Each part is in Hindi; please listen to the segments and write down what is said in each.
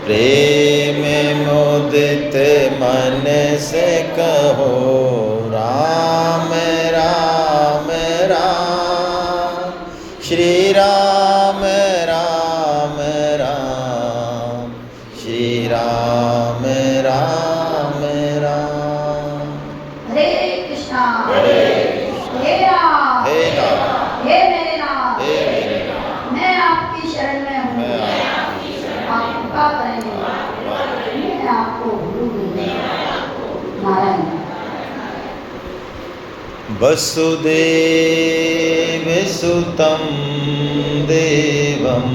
प्रेम मुदित मन से कहो राम राम राम, श्री राम राम राम, श्री राम राम राम। हरे कृष्णा हरे हे राम हे राम हे मेरे राम, हे मेरे राम, मैं आपकी शरण में हूँ, मैं आप कृपा करेंगे, मैं आपको भूलूंगी। नारायण। वसुदेव सुतं देवं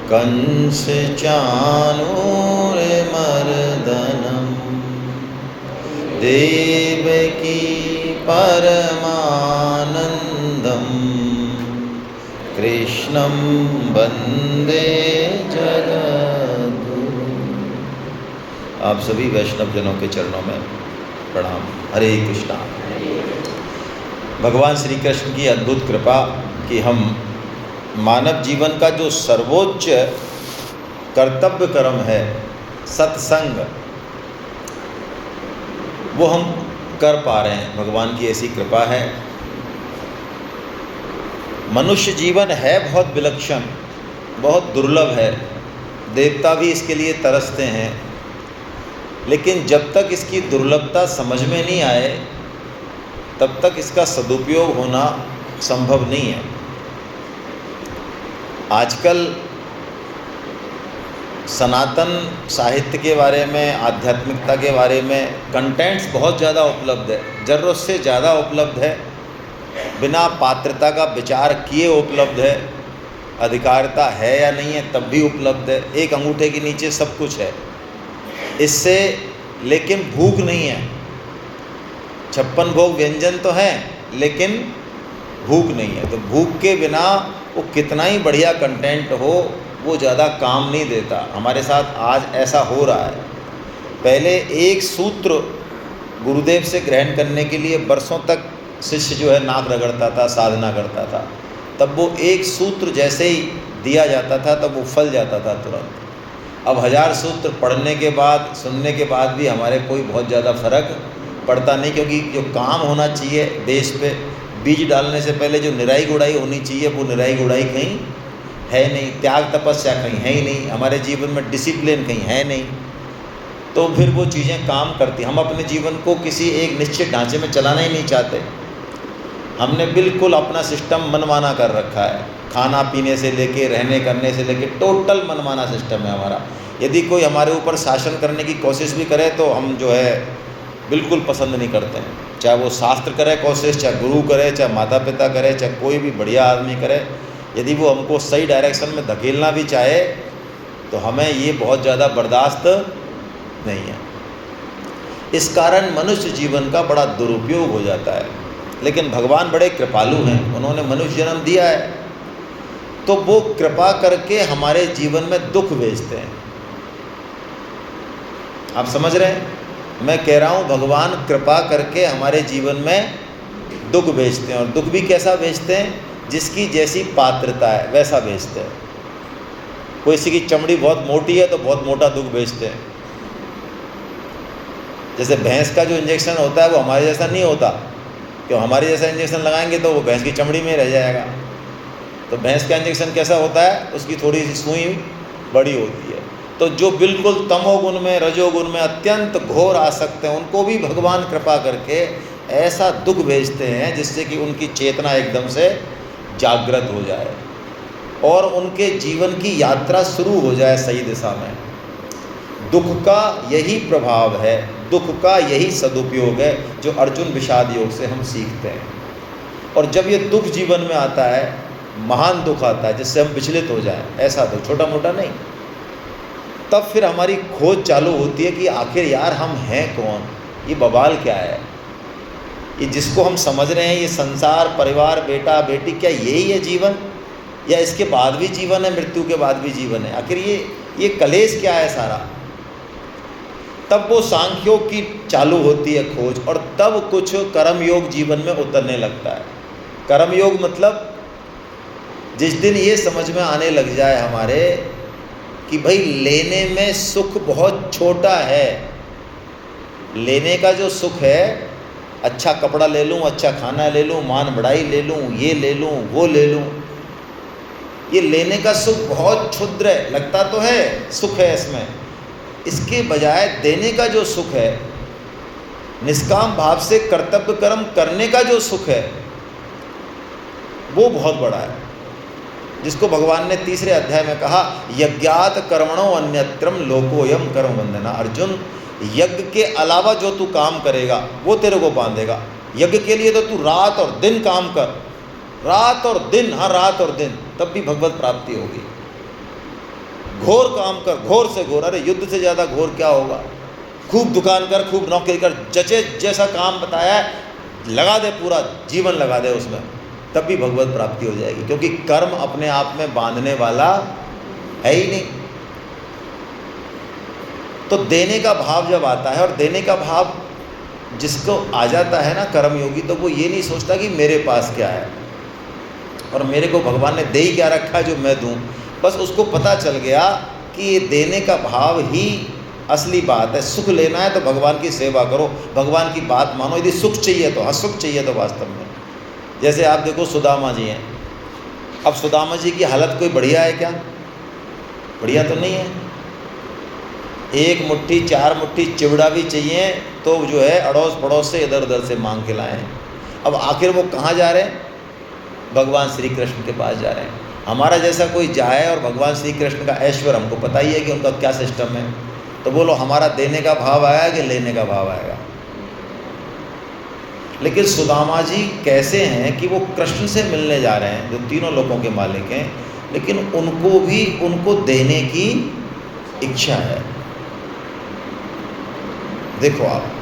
कंस चाणूरमर्दनं, देवकी परमानंदं, कृष्णं वंदे जगद्गुरुं। आप सभी वैष्णव जनों के चरणों में प्रणाम। हरे कृष्णा। भगवान श्री कृष्ण की अद्भुत कृपा कि हम मानव जीवन का जो सर्वोच्च कर्तव्य कर्म है सत्संग, वो हम कर पा रहे हैं। भगवान की ऐसी कृपा है। मनुष्य जीवन है बहुत विलक्षण, बहुत दुर्लभ है। देवता भी इसके लिए तरसते हैं, लेकिन जब तक इसकी दुर्लभता समझ में नहीं आए तब तक इसका सदुपयोग होना संभव नहीं है। आजकल सनातन साहित्य के बारे में, आध्यात्मिकता के बारे में कंटेंट्स बहुत ज़्यादा उपलब्ध है, ज़रूरत से ज़्यादा उपलब्ध है, बिना पात्रता का विचार किए उपलब्ध है, अधिकारिता है या नहीं है तब भी उपलब्ध है, एक अंगूठे के नीचे सब कुछ है। इससे लेकिन भूख नहीं है। 56 भोग व्यंजन तो हैं लेकिन भूख नहीं है। तो भूख के बिना वो कितना ही बढ़िया कंटेंट हो वो ज़्यादा काम नहीं देता। हमारे साथ आज ऐसा हो रहा है। पहले एक सूत्र गुरुदेव से ग्रहण करने के लिए वर्षों तक शिष्य जो है नाक रगड़ता था, साधना करता था, तब वो एक सूत्र जैसे ही दिया जाता था तब वो फल जाता था तुरंत। अब 1000 सूत्र पढ़ने के बाद, सुनने के बाद भी हमारे कोई बहुत ज़्यादा फर्क पड़ता नहीं, क्योंकि जो काम होना चाहिए देश पे, बीज डालने से पहले जो निराई गुड़ाई होनी चाहिए वो निराई गुड़ाई कहीं है नहीं, त्याग तपस्या कहीं है ही नहीं, हमारे जीवन में डिसिप्लिन कहीं है नहीं। तो फिर वो चीज़ें काम करती। हम अपने जीवन को किसी एक निश्चित ढांचे में चलाना ही नहीं चाहते। हमने बिल्कुल अपना सिस्टम मनमाना कर रखा है। खाना पीने से लेके, रहने करने से लेके टोटल मनमाना सिस्टम है हमारा। यदि कोई हमारे ऊपर शासन करने की कोशिश भी करे तो हम जो है बिल्कुल पसंद नहीं करते हैं। चाहे वो शास्त्र करे कोशिश, चाहे गुरु करे, चाहे माता पिता करे, चाहे कोई भी बढ़िया आदमी करे, यदि वो हमको सही डायरेक्शन में धकेलना भी चाहे तो हमें ये बहुत ज़्यादा बर्दाश्त नहीं है। इस कारण मनुष्य जीवन का बड़ा दुरुपयोग हो जाता है। लेकिन भगवान बड़े कृपालु हैं, उन्होंने मनुष्य जन्म दिया है तो वो कृपा करके हमारे जीवन में दुख भेजते हैं। आप समझ रहे हैं? मैं कह रहा हूँ भगवान कृपा करके हमारे जीवन में दुख भेजते हैं। और दुख भी कैसा भेजते हैं? जिसकी जैसी पात्रता है वैसा भेजते हैं। कोई किसी की चमड़ी बहुत मोटी है तो बहुत मोटा दुख भेजते हैं। जैसे भैंस का जो इंजेक्शन होता है वो हमारे जैसा नहीं होता, क्यों? हमारे जैसा इंजेक्शन लगाएंगे तो वो भैंस की चमड़ी में रह जाएगा। तो भैंस का इंजेक्शन कैसा होता है? उसकी थोड़ी सी सुई बड़ी होती है। तो जो बिल्कुल तमोगुण में, रजोगुण में अत्यंत घोर आसक्त हैं, उनको भी भगवान कृपा करके ऐसा दुख भेजते हैं जिससे कि उनकी चेतना एकदम से जागृत हो जाए और उनके जीवन की यात्रा शुरू हो जाए सही दिशा में। दुख का यही प्रभाव है, दुख का यही सदुपयोग है जो अर्जुन विषाद योग से हम सीखते हैं। और जब ये दुख जीवन में आता है, महान दुख आता है जिससे हम विचलित हो जाएं, ऐसा दुख, छोटा मोटा नहीं, तब फिर हमारी खोज चालू होती है कि आखिर यार हम हैं कौन, ये बवाल क्या है, ये जिसको हम समझ रहे हैं ये संसार, परिवार, बेटा बेटी, क्या यही है जीवन या इसके बाद भी जीवन है, मृत्यु के बाद भी जीवन है? आखिर ये कलेश क्या है सारा? तब वो सांख्योग की चालू होती है खोज और तब कुछ कर्मयोग जीवन में उतरने लगता है। कर्मयोग मतलब जिस दिन ये समझ में आने लग जाए हमारे कि भाई लेने में सुख बहुत छोटा है। लेने का जो सुख है, अच्छा कपड़ा ले लूँ, अच्छा खाना ले लूँ, मान बढ़ाई ले लूँ, ये ले लूँ, वो ले लूँ, ये लेने का सुख बहुत क्षुद्र है। लगता तो है सुख है इसमें, इसके बजाय देने का जो सुख है, निष्काम भाव से कर्तव्य कर्म करने का जो सुख है, वो बहुत बड़ा है, जिसको भगवान ने तीसरे अध्याय में कहा, यज्ञात कर्मणो अन्यत्रम लोकोयम कर्म बंधना। अर्जुन, यज्ञ के अलावा जो तू काम करेगा वो तेरे को बांधेगा। यज्ञ के लिए तो तू रात और दिन काम कर, रात और दिन, हाँ रात और दिन, तब भी भगवत प्राप्ति होगी। घोर काम कर, घोर से घोर, अरे युद्ध से ज़्यादा घोर क्या होगा। खूब दुकान कर, खूब नौकरी कर, जचे जैसा काम बताया है लगा दे, पूरा जीवन लगा दे उसमें, तब भी भगवत प्राप्ति हो जाएगी, क्योंकि कर्म अपने आप में बांधने वाला है ही नहीं। तो देने का भाव जब आता है, और देने का भाव जिसको आ जाता है ना कर्मयोगी, तो वो ये नहीं सोचता कि मेरे पास क्या है और मेरे को भगवान ने दे ही क्या रखा है जो मैं दूं। बस उसको पता चल गया कि ये देने का भाव ही असली बात है। सुख लेना है तो भगवान की सेवा करो, भगवान की बात मानो। यदि सुख चाहिए तो, हाँ सुख चाहिए तो वास्तव में, जैसे आप देखो सुदामा जी हैं। अब सुदामा जी की हालत कोई बढ़िया है क्या? बढ़िया तो नहीं है। एक मुट्ठी, चार मुट्ठी चिवड़ा भी चाहिए तो जो है अड़ोस पड़ोस से इधर उधर से मांग के लाए हैं। अब आखिर वो कहाँ जा रहे हैं? भगवान श्री कृष्ण के पास जा रहे हैं। हमारा जैसा कोई जाए और भगवान श्री कृष्ण का ऐश्वर्य हमको पता ही है कि उनका क्या सिस्टम है, तो बोलो हमारा देने का भाव आएगा कि लेने का भाव आएगा? लेकिन सुदामा जी कैसे हैं कि वो कृष्ण से मिलने जा रहे हैं जो तीनों लोगों के मालिक हैं, लेकिन उनको भी उनको देने की इच्छा है। देखो आप,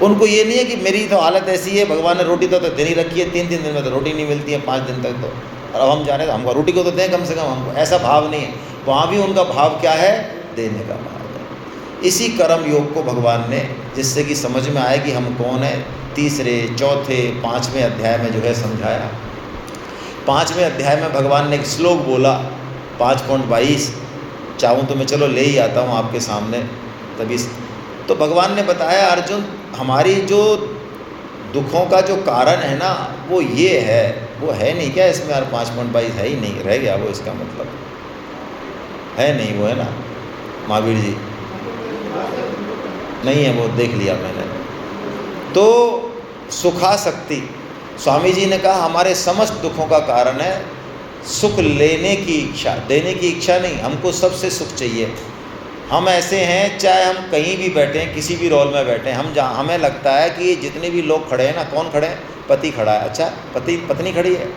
उनको ये नहीं है कि मेरी तो हालत ऐसी है, भगवान ने रोटी तो देनी रखी है, 3-3 दिन में तो रोटी नहीं मिलती है, 5 दिन तक तो, और अब हम जा रहे हैं तो हमको रोटी को तो दें कम से कम हमको, ऐसा भाव नहीं है। वहाँ भी उनका भाव क्या है? देने का भाव है। इसी कर्म योग को भगवान ने, जिससे कि समझ में आए कि हम कौन है, तीसरे, चौथे, 5वें अध्याय में जो है समझाया। 5वें अध्याय में भगवान ने एक श्लोक बोला, 5.22, चाहूँ तो मैं चलो ले ही आता हूँ आपके सामने। तभी तो भगवान ने बताया, अर्जुन हमारी जो दुखों का जो कारण है ना वो ये है, वो है नहीं क्या इसमें यार? 5.22 है ही नहीं, रह गया वो, इसका मतलब है नहीं, वो है ना महावीर जी? नहीं है वो, देख लिया मैंने। तो सुखासक्ति, स्वामी जी ने कहा हमारे समस्त दुखों का कारण है सुख लेने की इच्छा, देने की इच्छा नहीं। हमको सबसे सुख चाहिए। हम ऐसे हैं, चाहे हम कहीं भी बैठे हैं, किसी भी रोल में बैठे हैं, हम जहाँ हमें लगता है कि ये जितने भी लोग खड़े हैं ना, कौन खड़े हैं? पति खड़ा है, अच्छा पत्नी खड़ी है,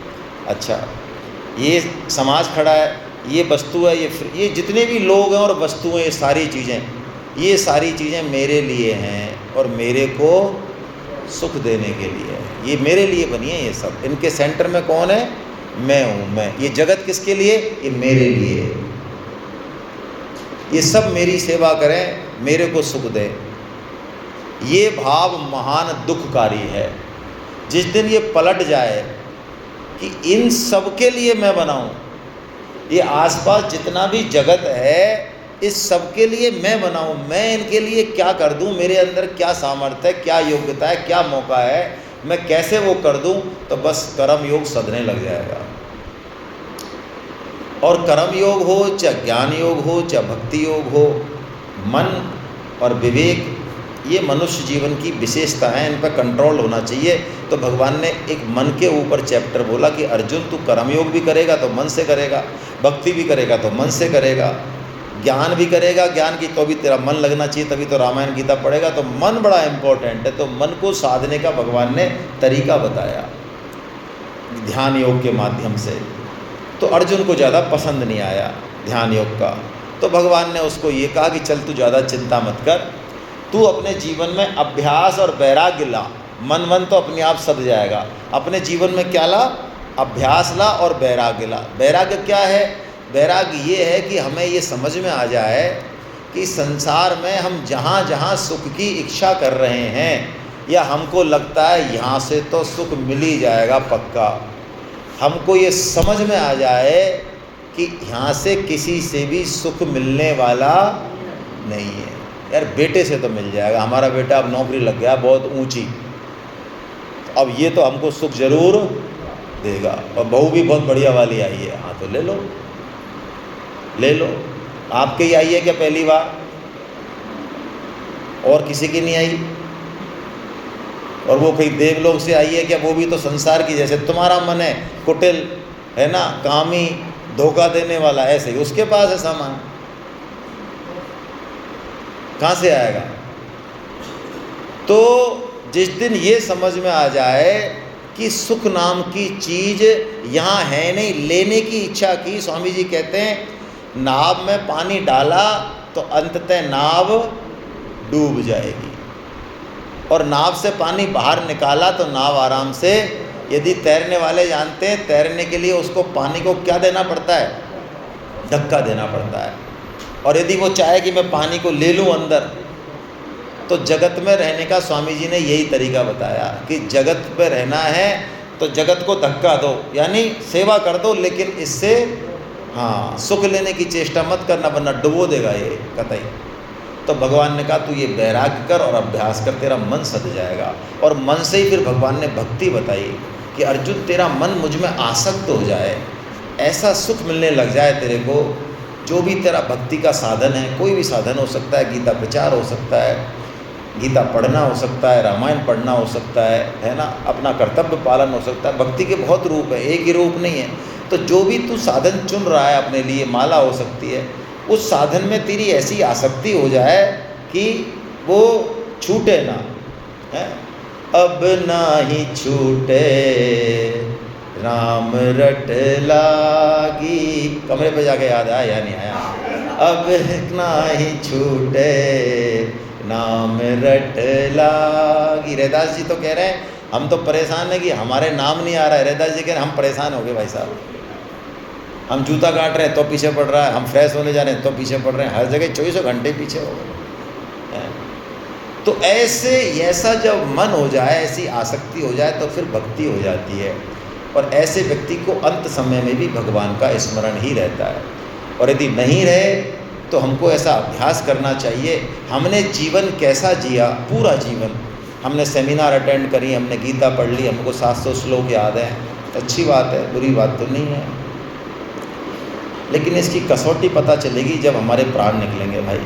अच्छा ये समाज खड़ा है, ये वस्तु है, ये जितने भी लोग हैं और वस्तुएं, ये सारी चीज़ें मेरे लिए हैं और मेरे को सुख देने के लिए है। ये मेरे लिए बनी है ये सब। इनके सेंटर में कौन है? मैं हूँ। मैं, ये जगत किसके लिए? ये मेरे लिए। ये सब मेरी सेवा करें, मेरे को सुख दें। ये भाव महान दुखकारी है। जिस दिन ये पलट जाए कि इन सब के लिए मैं बनाऊं, ये आसपास जितना भी जगत है इस सब के लिए मैं बनाऊं, मैं इनके लिए क्या कर दूं, मेरे अंदर क्या सामर्थ्य है, क्या योग्यता है, क्या मौका है, मैं कैसे वो कर दूं, तो बस कर्म योग सधने लग जाएगा। और कर्म योग हो, चाहे ज्ञान योग हो, चाहे भक्ति योग हो, मन और विवेक, ये मनुष्य जीवन की विशेषता है, इन पर कंट्रोल होना चाहिए। तो भगवान ने एक मन के ऊपर चैप्टर बोला कि अर्जुन तू कर्मयोग भी करेगा तो मन से करेगा, भक्ति भी करेगा तो मन से करेगा, ज्ञान भी करेगा, ज्ञान की तो भी तेरा मन लगना चाहिए, तभी तो रामायण गीता पढ़ेगा। तो मन बड़ा इम्पोर्टेंट है। तो मन को साधने का भगवान ने तरीका बताया ध्यान योग के माध्यम से। तो अर्जुन को ज़्यादा पसंद नहीं आया ध्यान योग का। तो भगवान ने उसको ये कहा कि चल तू ज़्यादा चिंता मत कर, तू अपने जीवन में अभ्यास और वैराग्य ला। मन तो अपने आप सध जाएगा। अपने जीवन में क्या ला? अभ्यास ला और वैराग्य ला। वैराग्य क्या है? वैराग्य ये है कि हमें ये समझ में आ जाए कि संसार में हम जहाँ जहाँ सुख की इच्छा कर रहे हैं, या हमको लगता है यहाँ से तो सुख मिल ही जाएगा पक्का, हमको ये समझ में आ जाए कि यहाँ से किसी से भी सुख मिलने वाला नहीं है। यार बेटे से तो मिल जाएगा, हमारा बेटा अब नौकरी लग गया बहुत ऊंची, अब ये तो हमको सुख जरूर देगा, और बहू भी बहुत बढ़िया वाली आई है, हाँ तो ले लो ले लो। आपके ही आई है क्या पहली बार? और किसी की नहीं आई? और वो कहीं देवलोक से आई है क्या? वो भी तो संसार की, जैसे तुम्हारा मन है कुटिल है ना, कामी, धोखा देने वाला, ऐसे ही उसके पास है सामान, कहाँ से आएगा? तो जिस दिन ये समझ में आ जाए कि सुख नाम की चीज़ यहाँ है नहीं, लेने की इच्छा की, स्वामी जी कहते हैं नाव में पानी डाला तो अंततः नाव डूब जाएगी, और नाव से पानी बाहर निकाला तो नाव आराम से, यदि तैरने वाले जानते हैं तैरने के लिए उसको पानी को क्या देना पड़ता है? धक्का देना पड़ता है। और यदि वो चाहे कि मैं पानी को ले लूँ अंदर, तो जगत में रहने का स्वामी जी ने यही तरीका बताया कि जगत में रहना है तो जगत को धक्का दो, यानी सेवा कर दो, लेकिन इससे हाँ सुख लेने की चेष्टा मत करना, वरना डुबो देगा ये कतई। तो भगवान ने कहा तू ये वैराग्य कर और अभ्यास कर, तेरा मन सद जाएगा। और मन से ही फिर भगवान ने भक्ति बताई कि अर्जुन तेरा मन मुझ में आसक्त हो जाए, ऐसा सुख मिलने लग जाए तेरे को, जो भी तेरा भक्ति का साधन है, कोई भी साधन हो सकता है, गीता प्रचार हो सकता है, गीता पढ़ना हो सकता है, रामायण पढ़ना हो सकता है ना, अपना कर्तव्य पालन हो सकता है। भक्ति के बहुत रूप है, एक ही रूप नहीं है। तो जो भी तू साधन चुन रहा है अपने लिए, माला हो सकती है, उस साधन में तेरी ऐसी आसक्ति हो जाए कि वो छूटे ना है। अब ना ही छूटे राम रट लागी, कमरे पे जाके याद आया या नहीं आया? अब ना ही छूटे नाम रट लागी। रैदास जी तो कह रहे हैं हम तो परेशान है कि हमारे नाम नहीं आ रहा है। रैदास जी कह रहे हैं हम परेशान हो गए भाई साहब, हम जूता काट रहे हैं तो पीछे पड़ रहा है, हम फ्रेश होने जा रहे हैं तो पीछे पड़ रहे हैं, हर जगह 24 घंटे पीछे हो गए। तो ऐसा जब मन हो जाए, ऐसी आसक्ति हो जाए, तो फिर भक्ति हो जाती है। और ऐसे व्यक्ति को अंत समय में भी भगवान का स्मरण ही रहता है। और यदि नहीं रहे तो हमको ऐसा अभ्यास करना चाहिए। हमने जीवन कैसा जिया, पूरा जीवन हमने सेमिनार अटेंड करी, हमने गीता पढ़ ली, हमको 700 श्लोक याद हैं, अच्छी बात है, बुरी बात तो नहीं है, लेकिन इसकी कसौटी पता चलेगी जब हमारे प्राण निकलेंगे भाई।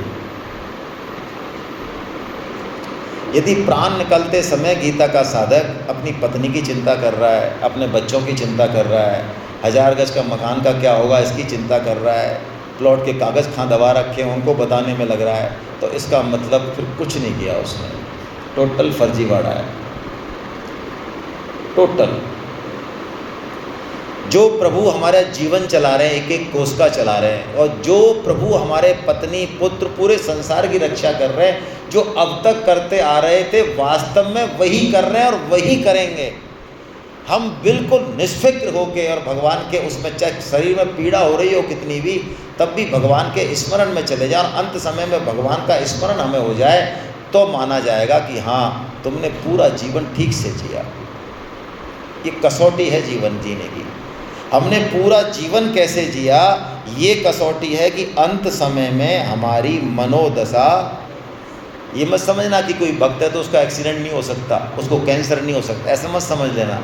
यदि प्राण निकलते समय गीता का साधक अपनी पत्नी की चिंता कर रहा है, अपने बच्चों की चिंता कर रहा है, 1000 गज का मकान का क्या होगा इसकी चिंता कर रहा है, प्लॉट के कागज़ कहाँ दबा रखे हैं उनको बताने में लग रहा है, तो इसका मतलब फिर कुछ नहीं किया उसने, टोटल फर्जीवाड़ा है, टोटल। जो प्रभु हमारा जीवन चला रहे हैं, एक एक कोष का चला रहे हैं, और जो प्रभु हमारे पत्नी पुत्र पूरे संसार की रक्षा कर रहे हैं, जो अब तक करते आ रहे थे, वास्तव में वही कर रहे हैं और वही करेंगे। हम बिल्कुल निष्फिक्र होकर, और भगवान के उसमें चाहे शरीर में पीड़ा हो रही हो कितनी भी, तब भी भगवान के स्मरण में चले जाए, और अंत समय में भगवान का स्मरण हमें हो जाए, तो माना जाएगा कि हाँ तुमने पूरा जीवन ठीक से जिया। ये कसौटी है जीवन जीने की। हमने पूरा जीवन कैसे जिया, ये कसौटी है कि अंत समय में हमारी मनोदशा, ये मत समझना कि कोई भक्त है तो उसका एक्सीडेंट नहीं हो सकता, उसको कैंसर नहीं हो सकता, ऐसा मत समझ लेना।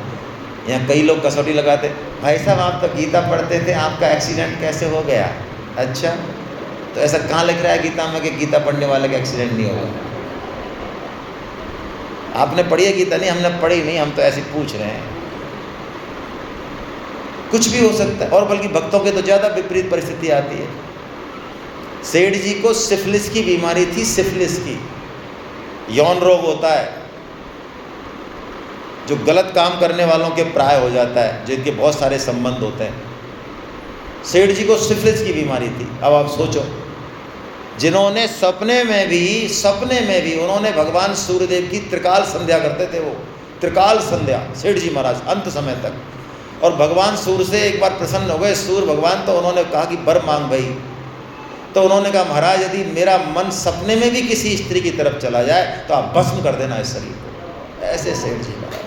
यहाँ कई लोग कसौटी लगाते, भाई साहब आप तो गीता पढ़ते थे, आपका एक्सीडेंट कैसे हो गया? अच्छा, तो ऐसा कहाँ लिख रहा है गीता में कि गीता पढ़ने वाले का एक्सीडेंट नहीं होगा? आपने पढ़ी है गीता? नहीं, हमने पढ़ी नहीं, हम तो ऐसे पूछ रहे हैं। कुछ भी हो सकता है, और बल्कि भक्तों के तो ज़्यादा विपरीत परिस्थिति आती है। सेठ जी को सिफिलिस की बीमारी थी, सिफिलिस की, यौन रोग होता है जो गलत काम करने वालों के प्राय हो जाता है, जिनके बहुत सारे संबंध होते हैं। सेठ जी को सिफिलिस की बीमारी थी। अब आप सोचो, जिन्होंने सपने में भी उन्होंने भगवान सूर्यदेव की त्रिकाल संध्या करते थे, वो त्रिकाल संध्या सेठ जी महाराज अंत समय तक, और भगवान सूर्य से एक बार प्रसन्न हो गए सूर्य भगवान, तो उन्होंने कहा कि वर मांग भाई। तो उन्होंने कहा महाराज यदि मेरा मन सपने में भी किसी स्त्री की तरफ चला जाए तो आप भस्म कर देना इस शरीर को। ऐसे सेठ जी महाराज,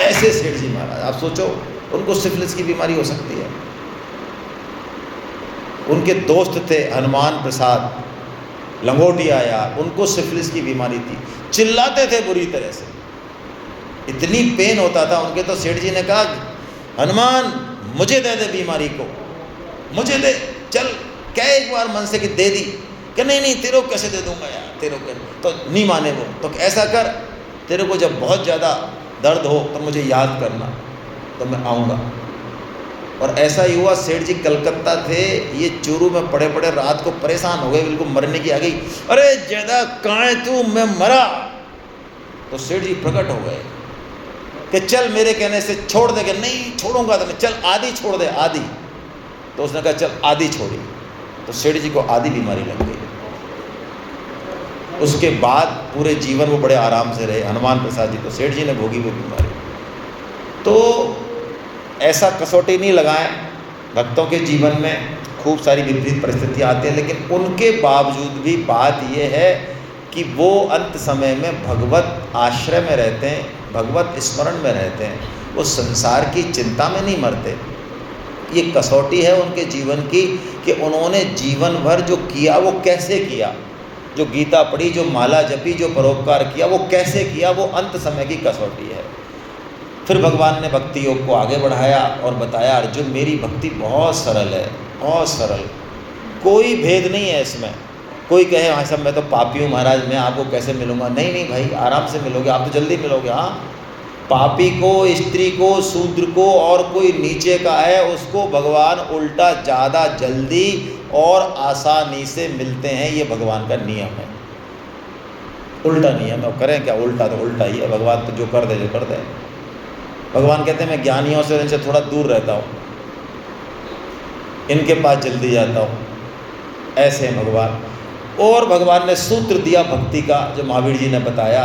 ऐसे सेठ जी महाराज, आप सोचो उनको सिफिलिस की बीमारी हो सकती है। उनके दोस्त थे हनुमान प्रसाद लंगोटिया यार, उनको सिफिलिस की बीमारी थी, चिल्लाते थे बुरी तरह से, इतनी पेन होता था उनके। तो सेठ जी ने कहा हनुमान मुझे दे दे बीमारी को, मुझे दे, चल क्या एक बार मन से कि दे दी, कि नहीं नहीं तेरे को कैसे दे दूंगा यार, तेरे को तो नहीं माने वो। तो ऐसा कर, तेरे को जब बहुत ज़्यादा दर्द हो तो मुझे याद करना, तो मैं आऊँगा। और ऐसा ही हुआ, सेठ जी कलकत्ता थे, ये चूरू में पड़े पड़े रात को परेशान हो गए, बिल्कुल मरने की आ गई, अरे ज़्यादा कहाँ है तू, मैं मरा। तो सेठ जी प्रकट हो गए कि चल मेरे कहने से छोड़ दे, कि नहीं छोड़ूंगा तो नहीं, चल आधी छोड़ दे आधी। तो उसने कहा चल आधी छोड़ी। तो सेठ जी को आधी बीमारी लग गई। उसके बाद पूरे जीवन वो बड़े आराम से रहे हनुमान प्रसाद जी। तो सेठ जी ने भोगी वो बीमारी। तो ऐसा कसौटी नहीं लगाएं, भक्तों के जीवन में खूब सारी विपरीत परिस्थितियाँ आती हैं, लेकिन उनके बावजूद भी बात ये है कि वो अंत समय में भगवत आश्रय में रहते हैं, भगवत स्मरण में रहते हैं, वो संसार की चिंता में नहीं मरते। ये कसौटी है उनके जीवन की कि उन्होंने जीवन भर जो किया वो कैसे किया, जो गीता पढ़ी, जो माला जपी, जो परोपकार किया वो कैसे किया, वो अंत समय की कसौटी है। फिर भगवान ने भक्ति योग को आगे बढ़ाया और बताया अर्जुन मेरी भक्ति बहुत सरल है, बहुत सरल, कोई भेद नहीं है इसमें। कोई कहे हाँ साहब मैं तो पापी हूँ महाराज, मैं आपको कैसे मिलूँगा, नहीं नहीं भाई आराम से मिलोगे, आप तो जल्दी मिलोगे। हाँ, पापी को, स्त्री को, शूद्र को और कोई नीचे का है उसको भगवान उल्टा ज़्यादा जल्दी और आसानी से मिलते हैं, ये भगवान का नियम है। उल्टा नियम है, करें क्या, उल्टा तो उल्टा ही है, भगवान तो जो कर दे जो कर दे। भगवान कहते हैं मैं ज्ञानियों से इनसे थोड़ा दूर रहता हूँ, इनके पास जल्दी जाता हूँ, ऐसे हैं भगवान। और भगवान ने सूत्र दिया भक्ति का, जो महावीर जी ने बताया,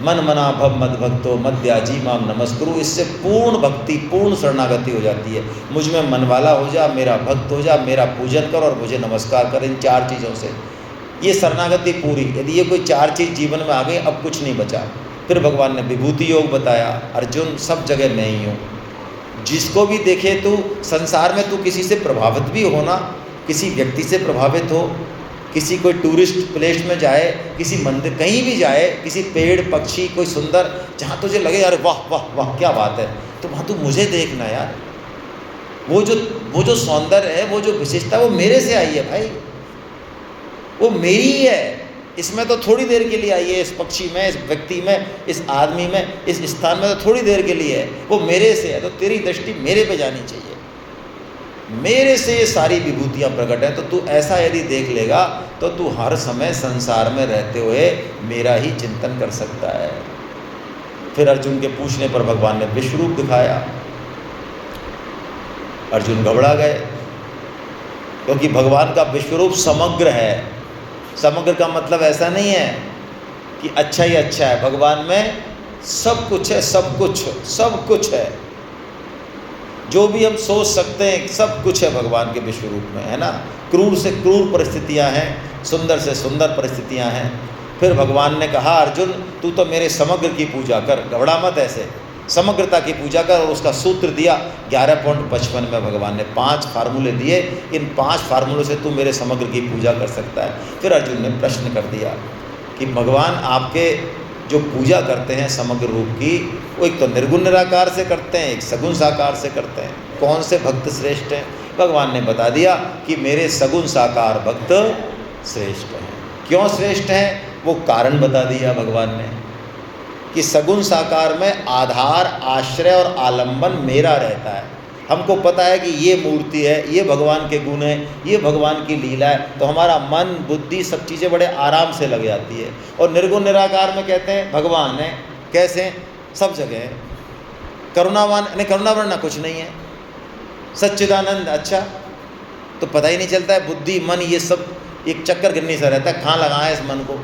मन मना भव मद भक्तो मद्याजी माम नमस्कुरु। इससे पूर्ण भक्ति, पूर्ण शरणागति हो जाती है। मुझ में मन वाला हो जा, मेरा भक्त हो जा, मेरा पूजन कर और मुझे नमस्कार कर, इन चार चीज़ों से ये शरणागति पूरी। यदि ये कोई चार चीज़ जीवन में आ गई, अब कुछ नहीं बचा। फिर भगवान ने विभूति योग बताया, अर्जुन सब जगह मैं ही हूँ, जिसको भी देखे तू संसार में, तू किसी से प्रभावित भी हो ना, किसी व्यक्ति से प्रभावित हो, किसी कोई टूरिस्ट प्लेस में जाए, किसी मंदिर कहीं भी जाए, किसी पेड़ पक्षी कोई सुंदर, जहाँ तुझे लगे यार वाह वाह वाह क्या बात है, तो वहाँ तू मुझे देखना यार, वो जो सौंदर्य है, वो जो विशेषता, वो मेरे से आई है भाई, वो मेरी ही है। इसमें तो थोड़ी देर के लिए आई है, इस पक्षी में, इस व्यक्ति में, इस आदमी में, इस स्थान में तो थोड़ी देर के लिए है, वो मेरे से है। तो तेरी दृष्टि मेरे पे जानी चाहिए, मेरे से ये सारी विभूतियाँ प्रकट हैं। तो तू ऐसा यदि देख लेगा तो तू हर समय संसार में रहते हुए मेरा ही चिंतन कर सकता है। फिर अर्जुन के पूछने पर भगवान ने विश्व रूप दिखाया। अर्जुन घबरा गए, क्योंकि भगवान का विश्व रूप समग्र है। समग्र का मतलब ऐसा नहीं है कि अच्छा ही अच्छा है, भगवान में सब कुछ है, सब कुछ है, जो भी हम सोच सकते हैं सब कुछ है भगवान के विश्व रूप में, है ना। क्रूर से क्रूर परिस्थितियां हैं, सुंदर से सुंदर परिस्थितियां हैं। फिर भगवान ने कहा अर्जुन तू तो मेरे समग्र की पूजा कर, घबरा मत, ऐसे समग्रता की पूजा कर। और उसका सूत्र दिया 11.55 में भगवान ने 5 फार्मूले दिए, इन 5 फार्मूलों से तू मेरे समग्र की पूजा कर सकता है। फिर अर्जुन ने प्रश्न कर दिया कि भगवान आपके जो पूजा करते हैं समग्र रूप की, वो एक तो निर्गुण निराकार से करते हैं, एक सगुण साकार से करते हैं, कौन से भक्त श्रेष्ठ हैं? भगवान ने बता दिया कि मेरे सगुण साकार भक्त श्रेष्ठ हैं। क्यों श्रेष्ठ हैं? वो कारण बता दिया भगवान ने कि सगुण साकार में आधार, आश्रय और आलंबन मेरा रहता है। हमको पता है कि ये मूर्ति है, ये भगवान के गुण है, ये भगवान की लीला है, तो हमारा मन, बुद्धि, सब चीज़ें बड़े आराम से लग जाती है। और निर्गुण निराकार में कहते हैं भगवान है, कैसे? सब जगह है। करुणावान, नहीं करुणावान ना कुछ नहीं है। सच्चिदानंद, अच्छा तो पता ही नहीं चलता है, बुद्धि, मन, ये सब एक चक्कर गिरनी सा रहता है, कहाँ लगाएं इस मन को,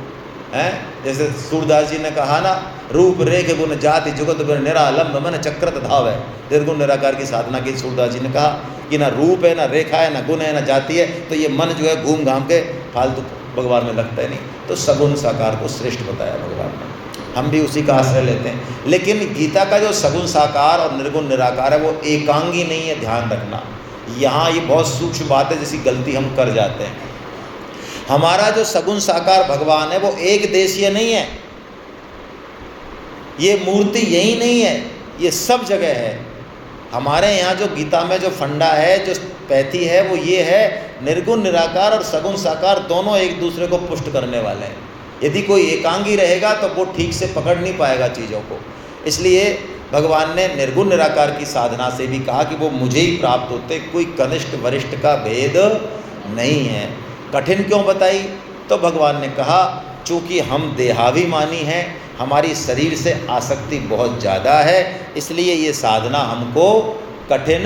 हैं? जैसे सूरदास जी ने कहा ना, रूप रेख गुण जाति जुगत निरालंब मन चक्रत धाव है। निर्गुण निराकार की साधना की सूरदास जी ने कहा कि ना रूप है, ना रेखा है, ना गुण है, ना जाति है, तो ये मन जो है घूम घाम के फालतू भगवान में लगता है नहीं। तो सगुण साकार को श्रेष्ठ बताया भगवान ने, हम भी उसी का आश्रय लेते हैं। लेकिन गीता का जो सगुण साकार और निर्गुण निराकार है वो एकांगी नहीं है, ध्यान रखना। यहाँ ये बहुत सूक्ष्म बात है, जिसकी गलती हम कर जाते हैं। हमारा जो सगुण साकार भगवान है वो एक देशीय नहीं है, ये मूर्ति यही नहीं है, ये सब जगह है। हमारे यहाँ जो गीता में जो फंडा है, जो पैथी है, वो ये है, निर्गुण निराकार और सगुण साकार दोनों एक दूसरे को पुष्ट करने वाले हैं। यदि कोई एकांगी रहेगा तो वो ठीक से पकड़ नहीं पाएगा चीज़ों को। इसलिए भगवान ने निर्गुण निराकार की साधना से भी कहा कि वो मुझे ही प्राप्त होते, कोई कनिष्ठ वरिष्ठ का भेद नहीं है। कठिन क्यों बताई? तो भगवान ने कहा चूँकि हम देहाभिमानी हैं, हमारी शरीर से आसक्ति बहुत ज़्यादा है, इसलिए ये साधना हमको कठिन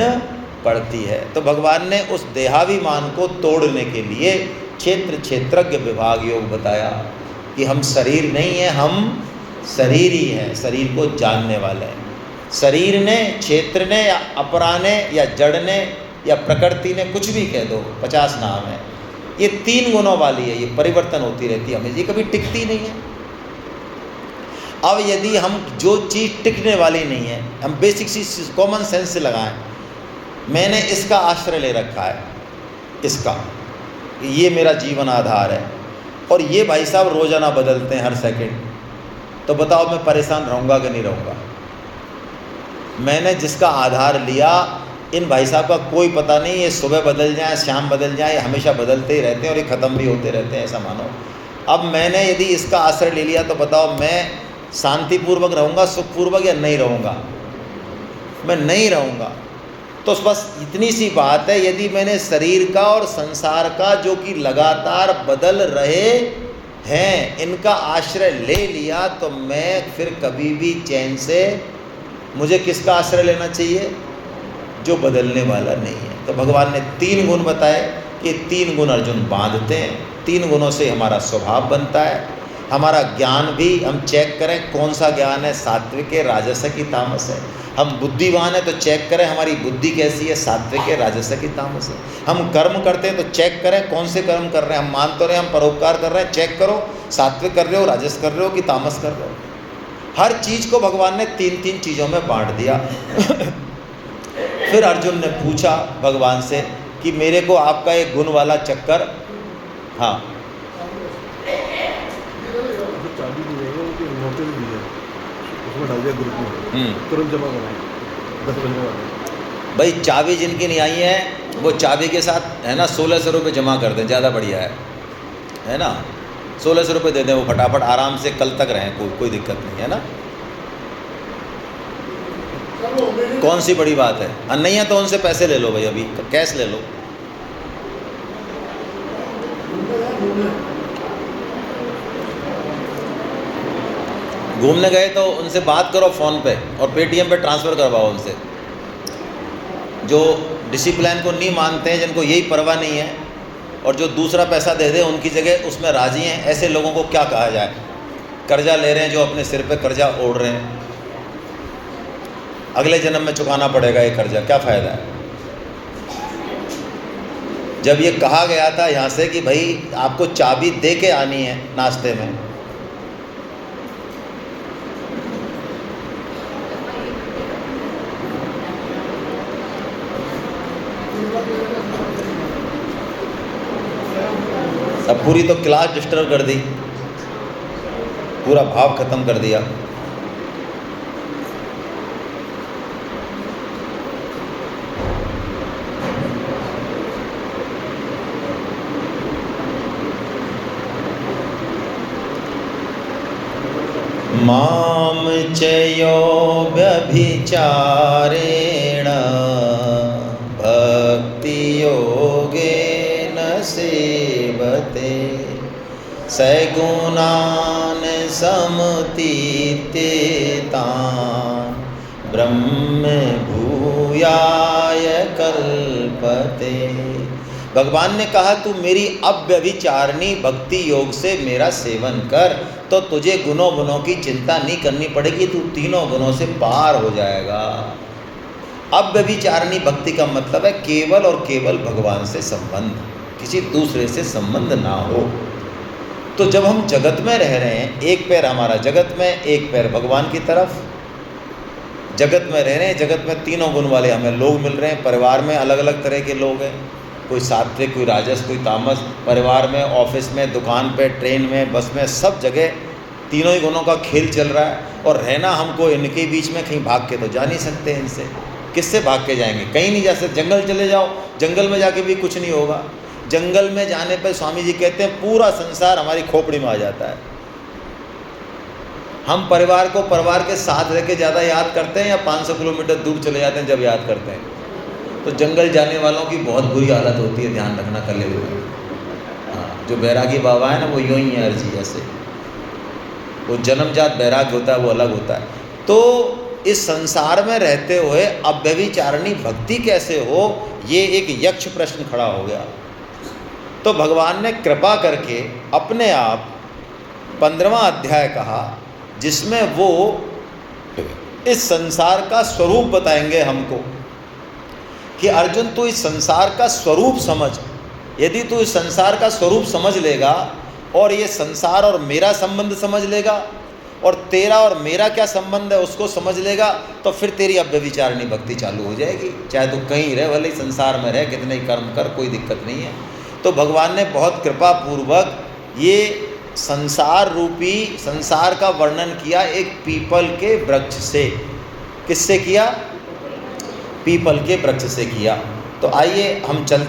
पड़ती है। तो भगवान ने उस देहाभिमान को तोड़ने के लिए क्षेत्र क्षेत्रज्ञ विभाग योग बताया कि हम शरीर नहीं है, हम शरीर ही हैं, शरीर को जानने वाले हैं। शरीर ने, क्षेत्र ने, या अपरा ने, या जड़ ने, या प्रकृति ने, कुछ भी कह दो, 50 नाम है, ये 3 गुणों वाली है, ये परिवर्तन होती रहती है हमें, ये कभी टिकती नहीं है। अब यदि हम जो चीज़ टिकने वाली नहीं है, हम बेसिक चीज कॉमन सेंस से लगाएं, मैंने इसका आश्रय ले रखा है, इसका, ये मेरा जीवन आधार है, और ये भाई साहब रोज़ाना बदलते हैं हर सेकंड, तो बताओ मैं परेशान रहूँगा कि नहीं रहूँगा? मैंने जिसका आधार लिया, इन भाई साहब का कोई पता नहीं, ये सुबह बदल जाए, शाम बदल जाए, हमेशा बदलते ही रहते हैं और ये ख़त्म भी होते रहते हैं, ऐसा मानो। अब मैंने यदि इसका आश्रय ले लिया तो बताओ मैं शांतिपूर्वक रहूँगा, सुखपूर्वक, या नहीं रहूँगा? मैं नहीं रहूँगा। तो बस इतनी सी बात है, यदि मैंने शरीर का और संसार का, जो कि लगातार बदल रहे हैं, इनका आश्रय ले लिया, तो मैं फिर कभी भी चैन से, मुझे किसका आश्रय लेना चाहिए? जो बदलने वाला नहीं है। तो भगवान ने 3 गुण बताए कि 3 गुण अर्जुन बांधते हैं, 3 गुणों से हमारा स्वभाव बनता है। हमारा ज्ञान भी हम चेक करें कौन सा ज्ञान है, सात्विक है, राजसिक की तामस है। हम बुद्धिवान है तो चेक करें हमारी बुद्धि कैसी है, सात्विक है, राजसिक की तामस है। हम कर्म करते हैं तो चेक करें कौन से कर्म कर रहे हैं, हम मान तो रहे हैं हम परोपकार कर रहे हैं, चेक करो सात्विक कर रहे हो, राजस कर रहे हो कि तामस कर रहे हो। हर चीज़ को भगवान ने 3-3 चीज़ों में बांट दिया। फिर अर्जुन ने पूछा भगवान से कि मेरे को आपका एक गुण वाला चक्कर, हाँ, चाबी दी है, वो नोटिस दी है, उसमें डाल दिया ग्रुप में, तुरंत जमा कराएं 10 बजे बाद। भाई चाबी जिनकी नहीं आई है वो चाबी के साथ है ना 1600 रुपये जमा कर दें, ज़्यादा बढ़िया है ना। 1600 रुपये दे दें, वो फटाफट आराम से कल तक रहें, कोई दिक्कत नहीं है ना। कौन सी बड़ी बात है? नहीं है तो उनसे पैसे ले लो भाई, अभी कैश ले लो। घूमने गए तो उनसे बात करो फ़ोन पे और पेटीएम पे ट्रांसफ़र करवाओ उनसे। जो डिसिप्लिन को नहीं मानते हैं, जिनको यही परवाह नहीं है, और जो दूसरा पैसा दे दे उनकी जगह उसमें राज़ी हैं, ऐसे लोगों को क्या कहा जाए? कर्जा ले रहे हैं, जो अपने सिर पे कर्जा ओढ़ रहे हैं, अगले जन्म में चुकाना पड़ेगा ये कर्जा, क्या फ़ायदा है? जब ये कहा गया था यहाँ से कि भाई आपको चाबी दे के आनी है नाश्ते में, अब पूरी तो क्लास डिस्टर्ब कर दी, पूरा भाव ख़त्म कर दिया। माम चयो व्यभिचारेण भक्ति योगेन सेवते सगुणान समतीतेतान् ब्रह्म भूयाय कल्पते। भगवान ने कहा तू मेरी अव्यभिचारिणी भक्ति योग से मेरा सेवन कर, तो तुझे गुणों गुणों की चिंता नहीं करनी पड़ेगी, तू तीनों गुणों से पार हो जाएगा। अव्यभिचारिणी भक्ति का मतलब है केवल और केवल भगवान से संबंध, किसी दूसरे से संबंध ना हो। तो जब हम जगत में रह रहे हैं, एक पैर हमारा जगत में, एक पैर भगवान की तरफ, जगत में रह रहे हैं, जगत में तीनों गुण वाले हमें लोग मिल रहे हैं। परिवार में अलग अलग तरह के लोग हैं, कोई सात्विक, कोई राजस, कोई तामस। परिवार में, ऑफिस में, दुकान पे, ट्रेन में, बस में, सब जगह तीनों ही गुणों का खेल चल रहा है। और रहना हमको इनके बीच में, कहीं भाग के तो जा नहीं सकते इनसे। किससे भाग के जाएंगे? कहीं नहीं जा सकते। जंगल चले जाओ, जंगल में जाके भी कुछ नहीं होगा। जंगल में जाने पर स्वामी जी कहते हैं पूरा संसार हमारी खोपड़ी में आ जाता है। हम परिवार को परिवार के साथ रह के ज़्यादा याद करते हैं या 500 किलोमीटर दूर चले जाते हैं जब याद करते हैं? तो जंगल जाने वालों की बहुत बुरी हालत होती है, ध्यान रखना कले हुए। हाँ, जो बैरागी बाबा है ना, वो यूँ ही है अर्जी जैसे, वो जन्मजात बैराग होता है, वो अलग होता है। तो इस संसार में रहते हुए अव्यभिचारिणी भक्ति कैसे हो, ये एक यक्ष प्रश्न खड़ा हो गया। तो भगवान ने कृपा करके अपने आप 15वां अध्याय कहा, जिसमें वो इस संसार का स्वरूप बताएंगे हमको कि अर्जुन तू इस संसार का स्वरूप समझ। यदि तू इस संसार का स्वरूप समझ लेगा और ये संसार और मेरा संबंध समझ लेगा और तेरा और मेरा क्या संबंध है उसको समझ लेगा, तो फिर तेरी अव्यभिचारिणी भक्ति चालू हो जाएगी। चाहे तू कहीं रह, भले ही संसार में रह, कितने ही कर्म कर, कोई दिक्कत नहीं है। तो भगवान ने बहुत कृपा पूर्वक ये संसार रूपी संसार का वर्णन किया एक पीपल के वृक्ष से। किससे किया? पीपल के वृक्ष से किया। तो आइए हम चलते